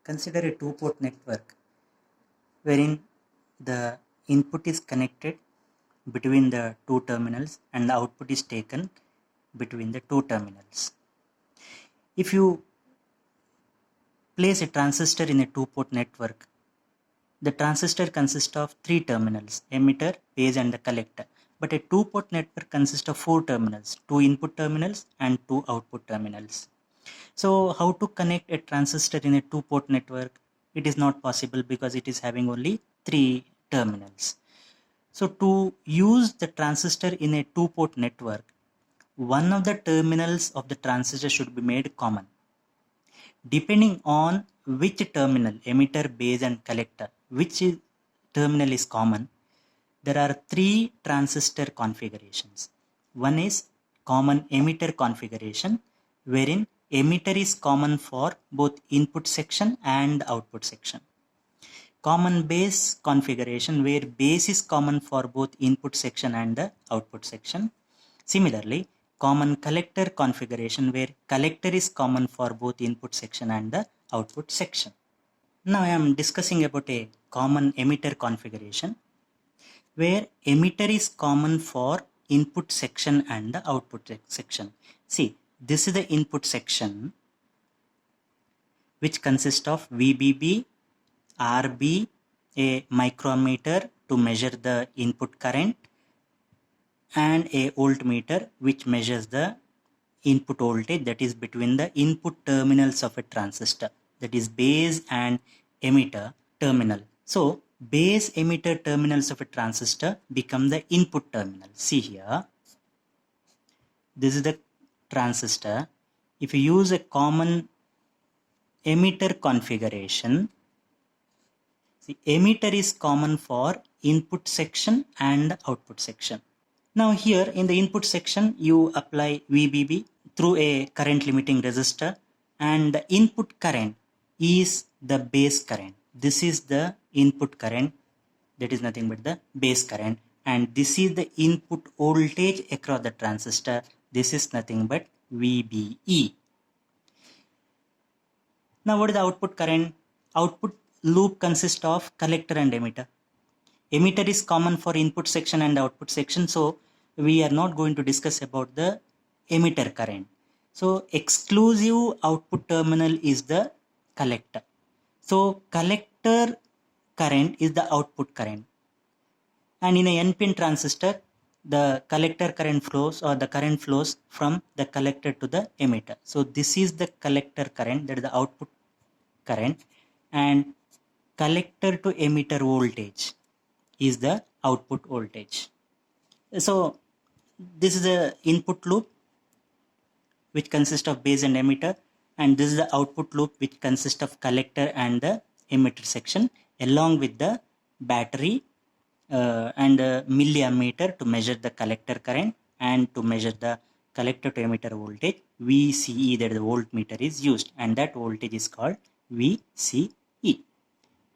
Consider a two-port network wherein the input is connected between the two terminals and the output is taken between the two terminals. If you place a transistor in a two-port network, the transistor consists of three terminals, emitter, base and the collector. But a two-port network consists of four terminals, two input terminals and two output terminals. So how to connect a transistor in a two-port network? It is not possible because it is having only three terminals. So to use the transistor in a two-port network, one of the terminals of the transistor should be made common. Depending on which terminal, emitter, base and collector, which terminal is common, there are three transistor configurations. One is common emitter configuration, wherein emitter is common for both input section and output section. Common base configuration, where base is common for both input section and the output section. Similarly, common collector configuration, where collector is common for both input section and the output section. Now I am discussing about a common emitter configuration, where emitter is common for input section and the output section. See, this is the input section which consists of VBB, RB, a micrometer to measure the input current, and a voltmeter which measures the input voltage, that is between the input terminals of a transistor, that is base and emitter terminal. So base emitter terminals of a transistor become the input terminal. See here, this is the transistor. If you use a common emitter configuration, the emitter is common for input section and output section. Now here in the input section, you apply VBB through a current limiting resistor, and the input current is the base current. This is the input current, that is nothing but the base current, and this is the input voltage across the transistor. This is nothing but VBE. Now what is the output current? Output loop consists of collector and emitter. Emitter is common for input section and output section, so we are not going to discuss about the emitter current. So exclusive output terminal is the collector. So collector current is the output current, and in a NPN transistor, the collector current flows, or the current flows from the collector to the emitter. So this is the collector current, that is the output current, and collector to emitter voltage is the output voltage. So this is the input loop which consists of base and emitter, and this is the output loop which consists of collector and the emitter section, along with the battery and a milliammeter to measure the collector current and to measure the collector to emitter voltage. VCE, that is the voltmeter, is used, and that voltage is called VCE.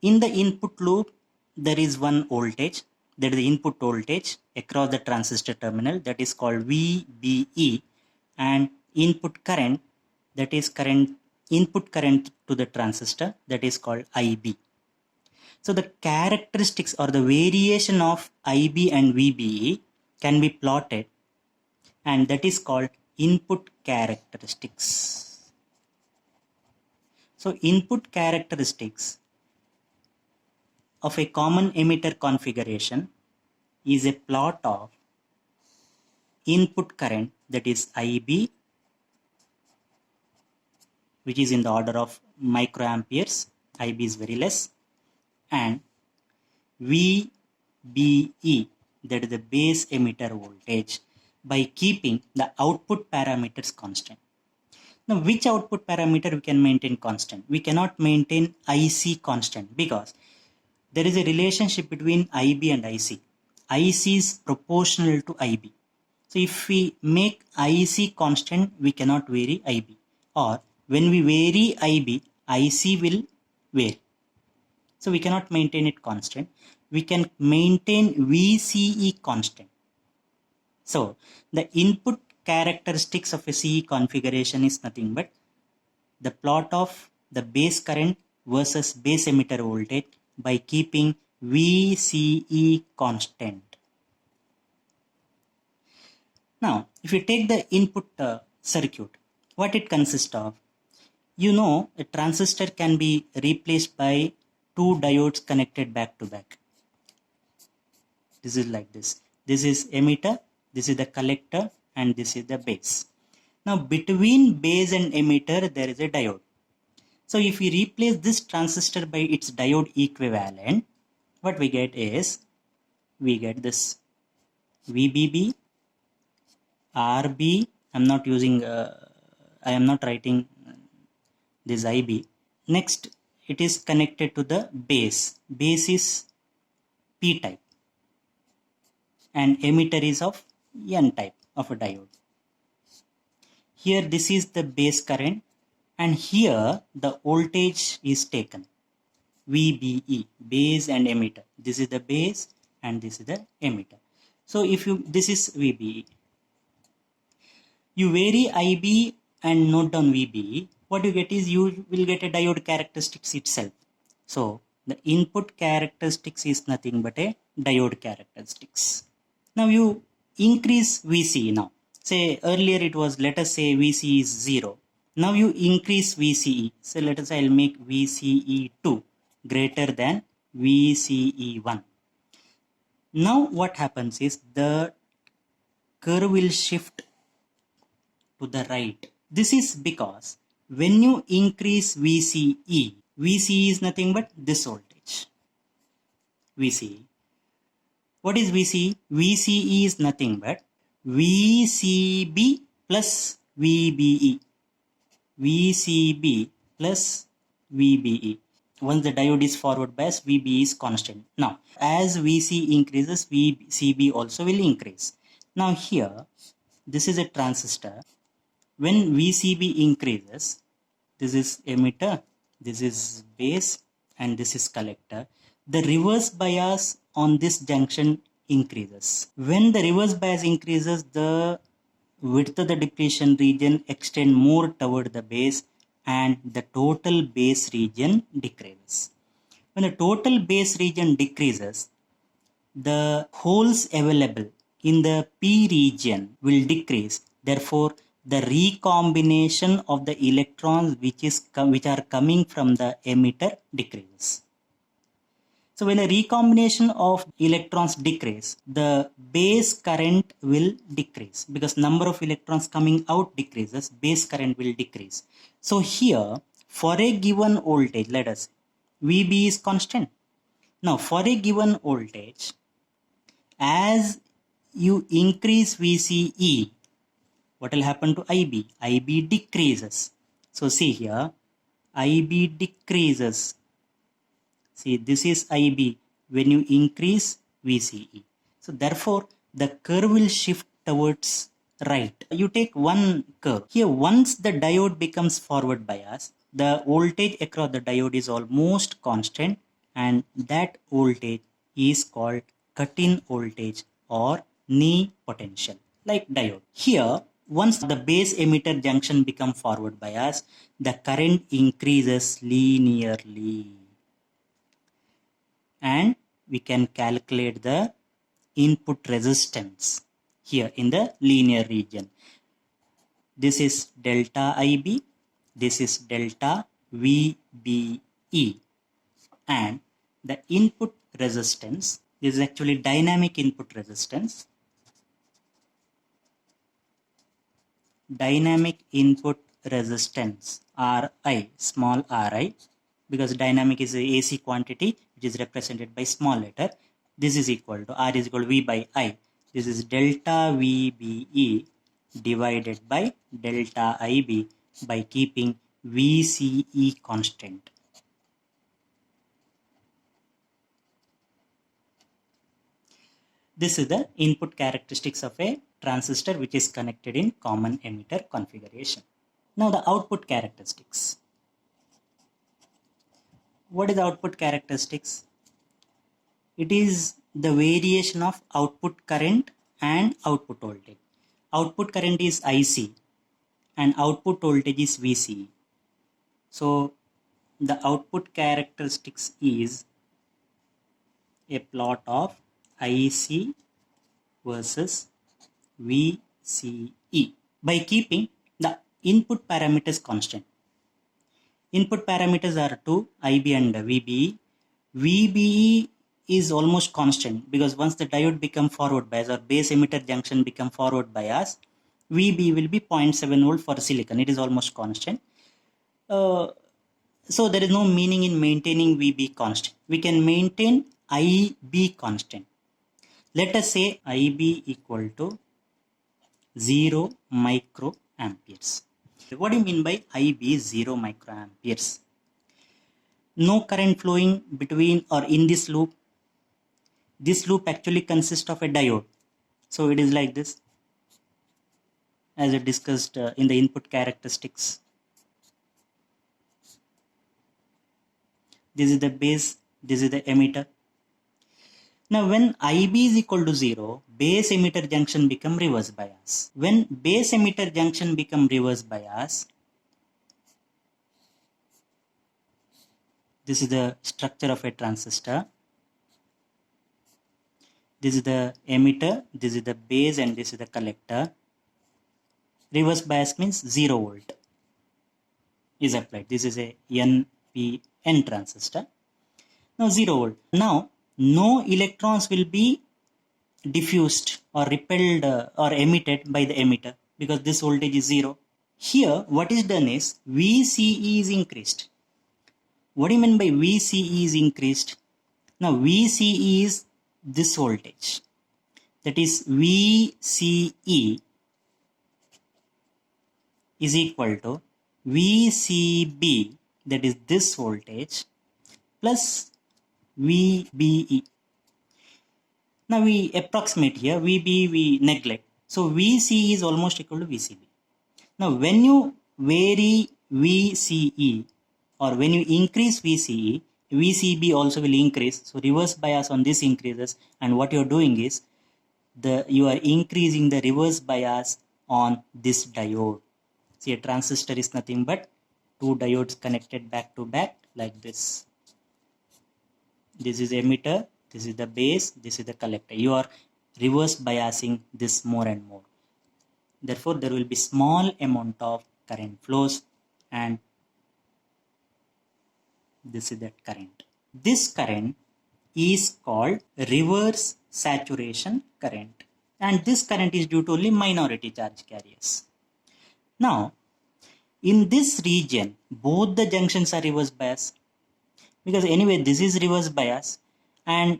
In the input loop, there is one voltage, that is the input voltage across the transistor terminal, that is called VBE, and input current, that is input current to the transistor, that is called IB. So the characteristics or the variation of IB and VBE can be plotted, and that is called input characteristics. So input characteristics of a common emitter configuration is a plot of input current, that is IB, which is in the order of microamperes, IB is very less, and VBE, that is the base emitter voltage, by keeping the output parameters constant. Now which output parameter we can maintain constant? We cannot maintain IC constant, because there is a relationship between IB and IC. IC is proportional to IB. So if we make IC constant, we cannot vary IB, or when we vary IB, IC will vary. So we cannot maintain it constant. We can maintain VCE constant. So the input characteristics of a CE configuration is nothing but the plot of the base current versus base emitter voltage by keeping VCE constant. Now, if you take the input circuit, what it consists of? You know, a transistor can be replaced by two diodes connected back to back. This is like this. This is emitter, this is the collector, and this is the base. Now, between base and emitter, there is a diode. So, if we replace this transistor by its diode equivalent, what we get is, we get this VBB, RB. I am not writing this IB. Next, it is connected to the base. Base is P type and emitter is of N type of a diode. Here this is the base current and here the voltage is taken. VBE, base and emitter. This is the base and this is the emitter. So this is VBE. You vary IB and note down VBE. What you get is you will get a diode characteristics itself. So the input characteristics is nothing but a diode characteristics. Now you increase VCE now. Say earlier it was, let us say VCE is 0. Now you increase VCE. So let us say I'll make VCE2 greater than VCE1. Now what happens is the curve will shift to the right. This is because when you increase VCE, VCE is nothing but this voltage. VCE. What is VCE? VCE is nothing but VCB plus VBE. VCB plus VBE. Once the diode is forward biased, VBE is constant. Now, as VC increases, VCB also will increase. Now here, this is a transistor. When VCB increases, this is emitter, this is base, and this is collector. The reverse bias on this junction increases. When the reverse bias increases, the width of the depletion region extend more toward the base and the total base region decreases. When the total base region decreases, the holes available in the P region will decrease. Therefore, the recombination of the electrons which are coming from the emitter decreases. So when a recombination of electrons decrease, the base current will decrease because number of electrons coming out decreases, base current will decrease. So here, for a given voltage, let us say VB is constant. Now for a given voltage, as you increase VCE, what will happen to IB? IB decreases. So see here, IB decreases. See, this is IB when you increase VCE. So therefore, the curve will shift towards right. You take one curve. Here, once the diode becomes forward bias, the voltage across the diode is almost constant and that voltage is called cut-in voltage or knee potential, like diode. Here, once the base emitter junction becomes forward bias, the current increases linearly. And we can calculate the input resistance here in the linear region. This is delta IB, this is delta VBE, and the input resistance, this is actually dynamic input resistance. Dynamic input resistance Ri, small ri, because dynamic is a AC quantity which is represented by small letter. This is equal to R is equal to V by I. This is delta VBE divided by delta IB by keeping VCE constant. This is the input characteristics of a transistor which is connected in common emitter configuration. Now the output characteristics. What is the output characteristics? It is the variation of output current and output voltage. Output current is IC and output voltage is VCE. So the output characteristics is a plot of IC versus VCE by keeping the input parameters constant. Input parameters are 2, IB and VBE. VBE is almost constant because once the diode become forward bias or base emitter junction become forward bias, VBE will be 0.7 volt for silicon. It is almost constant. So there is no meaning in maintaining VB constant. We can maintain IB constant. Let us say IB equal to 0 microamperes. What do you mean by IB 0 microamperes? No current flowing between or in this loop. This loop actually consists of a diode. So it is like this, as I discussed in the input characteristics. This is the base, this is the emitter. Now when IB is equal to 0, base emitter junction become reverse bias. When base emitter junction become reverse bias, this is the structure of a transistor. This is the emitter, this is the base, and this is the collector. Reverse bias means 0 volt is applied. This is a NPN transistor. Now 0 volt. Now no electrons will be diffused or repelled or emitted by the emitter because this voltage is 0. Here what is done is VCE is increased. What do you mean by VCE is increased? Now VCE is this voltage. That is VCE is equal to VCB, that is this voltage, plus VBE. Now we approximate here, VBE we neglect. So VCE is almost equal to VCB. Now when you vary VCE or when you increase VCE, VCB also will increase. So reverse bias on this increases, and what you are doing is you are increasing the reverse bias on this diode. See, a transistor is nothing but two diodes connected back to back like this. This is emitter, this is the base, this is the collector. You are reverse biasing this more and more. Therefore, there will be small amount of current flows, and this is that current. This current is called reverse saturation current, and this current is due to only minority charge carriers. Now, in this region, both the junctions are reverse bias because anyway this is reverse bias, and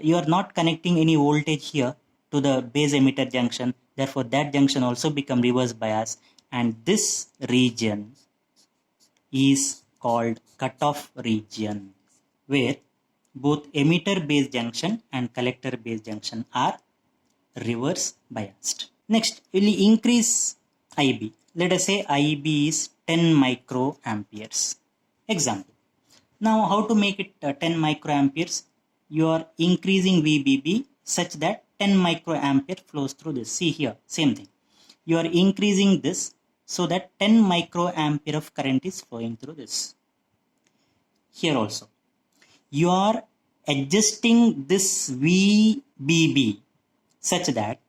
you are not connecting any voltage here to the base emitter junction. Therefore, that junction also become reverse bias, and this region is called cutoff region, where both emitter base junction and collector base junction are reverse biased. Next, we will increase IB. Let us say IB is 10 microamperes. Example. Now, how to make it 10 microamperes? You are increasing VBB such that 10 microampere flows through this. See here, same thing. You are increasing this so that 10 microampere of current is flowing through this. Here also, you are adjusting this VBB such that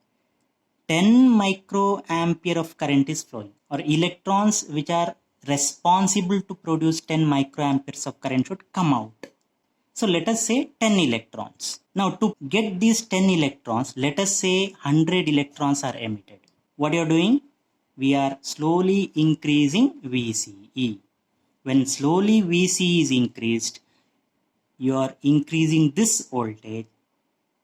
10 microampere of current is flowing, or electrons which are responsible to produce 10 microamperes of current should come out. So let us say 10 electrons. Now to get these 10 electrons, let us say 100 electrons are emitted. What you are doing? We are slowly increasing VCE. When slowly VCE is increased, you are increasing this voltage.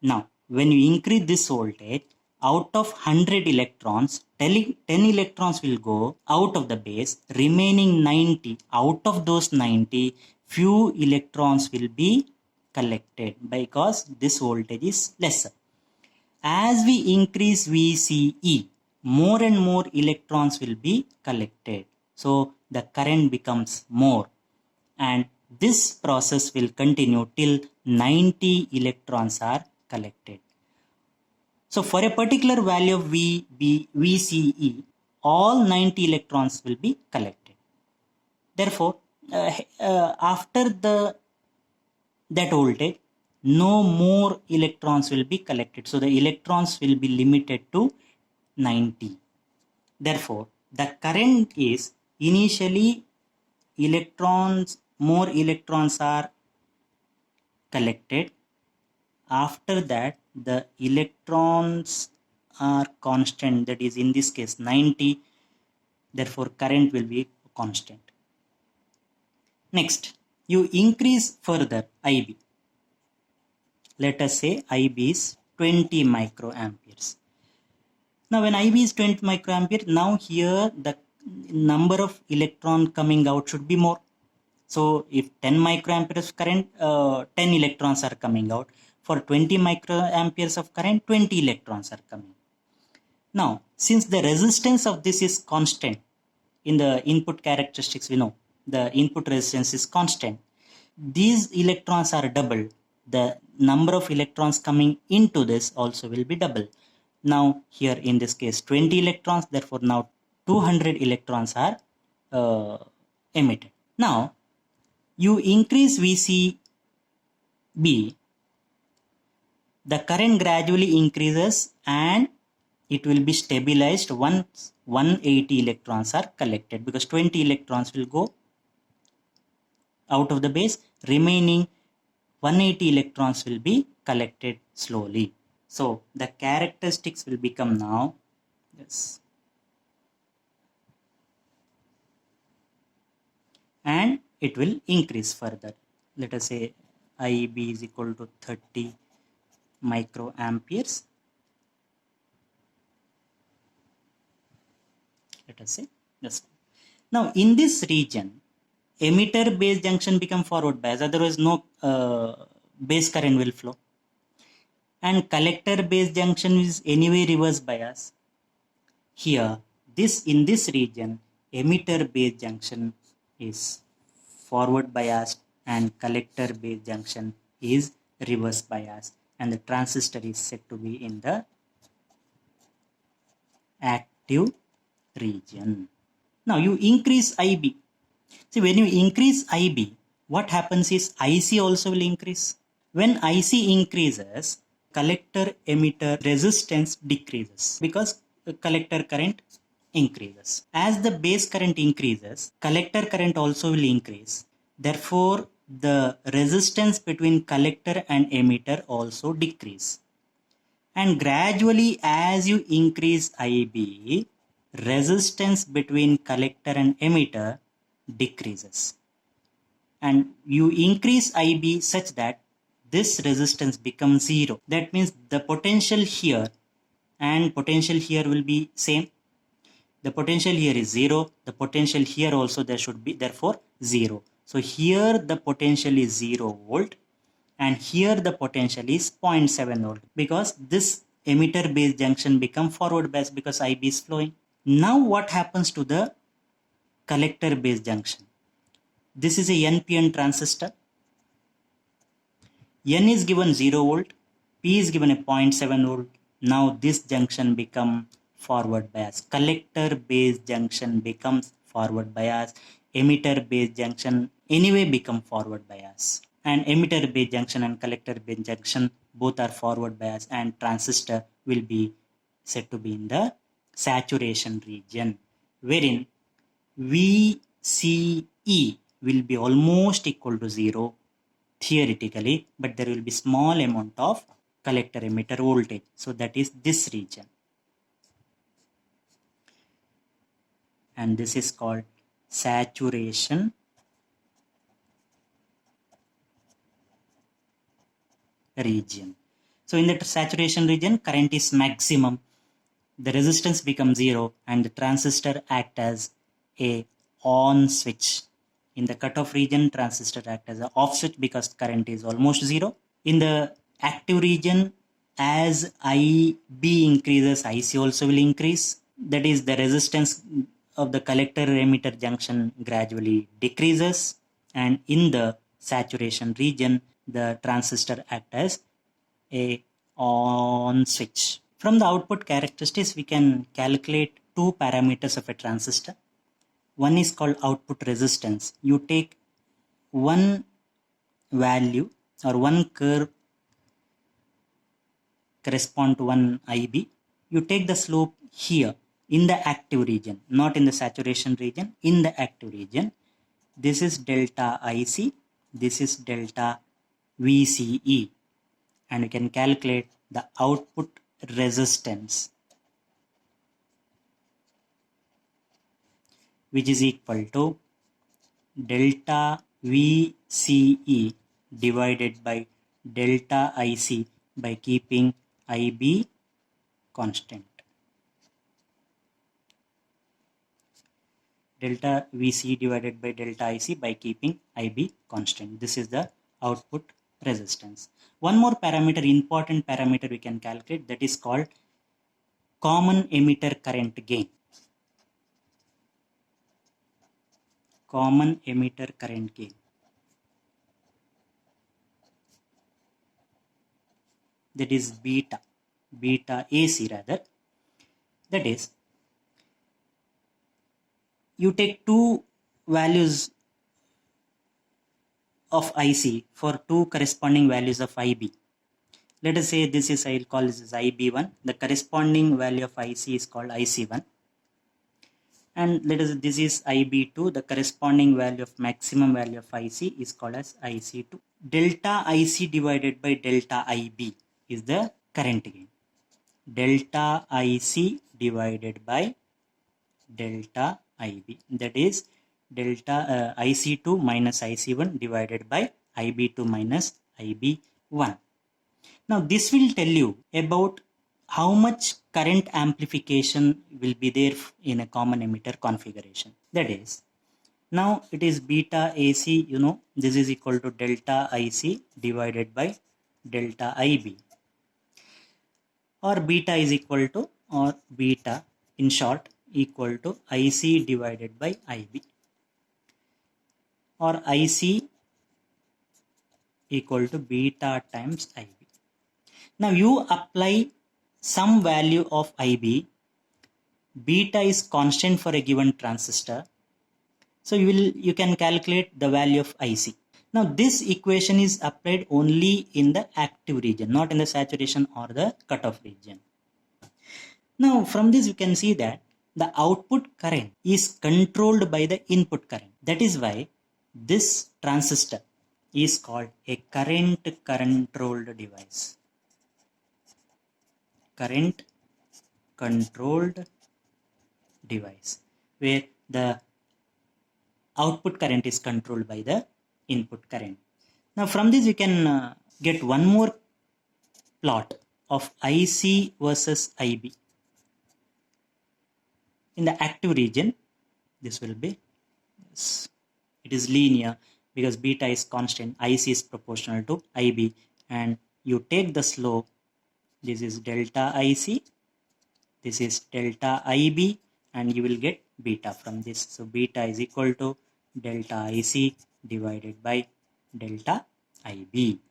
Now, when you increase this voltage, out of 100 electrons, 10 electrons will go out of the base, remaining 90. Out of those 90, few electrons will be collected because this voltage is lesser. As we increase VCE, more and more electrons will be collected. So the current becomes more, and this process will continue till 90 electrons are collected. So for a particular value of VCE, all 90 electrons will be collected. Therefore, after that voltage, no more electrons will be collected. So the electrons will be limited to 90. Therefore, the current is initially more electrons are collected. After that, the electrons are constant, that is in this case 90. Therefore, current will be constant. Next, you increase further IB. Let us say IB is 20 microamperes. Now when IB is 20 microampere, now here the number of electron coming out should be more. So if 10 microamperes current, 10 electrons are coming out. For 20 microamperes of current, 20 electrons are coming. Now, since the resistance of this is constant, in the input characteristics we know, the input resistance is constant. These electrons are double. The number of electrons coming into this also will be double. Now here in this case 20 electrons, therefore now 200 electrons are emitted. Now you increase VCB, the current gradually increases and it will be stabilized once 180 electrons are collected, because 20 electrons will go out of the base, remaining 180 electrons will be collected slowly. So the characteristics will become now this, and it will increase further. Let us say IB is equal to 30 microamperes. Let us say this. Now in this region, emitter base junction become forward bias, otherwise no base current will flow, and collector base junction is anyway reverse bias. Here in this region, emitter base junction is forward biased and collector base junction is reverse biased, and the transistor is said to be in the active region. Now you increase IB. See, when you increase IB, what happens is IC also will increase. When IC increases, collector emitter resistance decreases because the collector current increases. As the base current increases, collector current also will increase. Therefore, the resistance between collector and emitter also decrease. And gradually, as you increase IB, resistance between collector and emitter decreases, and you increase IB such that this resistance becomes zero. That means the potential here and potential here will be same. The potential here is zero. The potential here also there should be therefore zero. So here the potential is 0 volt and here the potential is 0.7 volt, because this emitter base junction become forward bias because IB is flowing. Now what happens to the collector base junction? This is a NPN transistor. N is given 0 volt, P is given a 0.7 volt. Now this junction become forward bias. Collector base junction becomes forward bias. Emitter base junction anyway become forward bias. And emitter base junction and collector base junction both are forward bias, and transistor will be said to be in the saturation region, wherein VCE will be almost equal to 0 theoretically, but there will be small amount of collector emitter voltage. So that is this region. And this is called saturation region. So in the saturation region, current is maximum, the resistance becomes 0, and the transistor act as a on switch. In the cutoff region, transistor act as an off switch because current is almost 0. In the active region, as IB increases, IC also will increase. That is, the resistance of the collector emitter junction gradually decreases, and in the saturation region, the transistor act as a on switch. From the output characteristics, we can calculate two parameters of a transistor. one is called output resistance. You take one value or one curve correspond to one IB. You take the slope here in the active region, not in the saturation region, in the active region. This is delta IC, this is delta VCE, and you can calculate the output resistance, which is equal to delta VCE divided by delta IC by keeping IB constant. Delta VC divided by delta IC by keeping IB constant. This is the output resistance. One more parameter, important parameter we can calculate, that is called common emitter current gain. Common emitter current gain. That is beta AC rather. That is, you take two values of IC for two corresponding values of IB. Let us say this is, I will call this as IB1. The corresponding value of IC is called IC1. And let us, this is IB2. The corresponding value of maximum value of IC is called as IC2. Delta IC divided by delta IB is the current gain. Delta IC divided by delta IB, that is delta IC2 minus IC1 divided by IB2 minus IB1. Now this will tell you about how much current amplification will be there in a common emitter configuration. That is, now it is beta AC, you know, this is equal to delta IC divided by delta IB, or beta is equal to, or beta in short equal to IC divided by IB, or IC equal to beta times IB. Now you apply some value of IB. Beta is constant for a given transistor, so you can calculate the value of IC. Now this equation is applied only in the active region, not in the saturation or the cutoff region. Now from this you can see that the output current is controlled by the input current. That is why this transistor is called a current controlled device. Current controlled device, where the output current is controlled by the input current. Now from this you can get one more plot of IC versus IB. In the active region, this will be, it is linear because beta is constant, IC is proportional to IB, and you take the slope. This is delta IC, this is delta IB, and you will get beta from this. So beta is equal to delta IC divided by delta IB.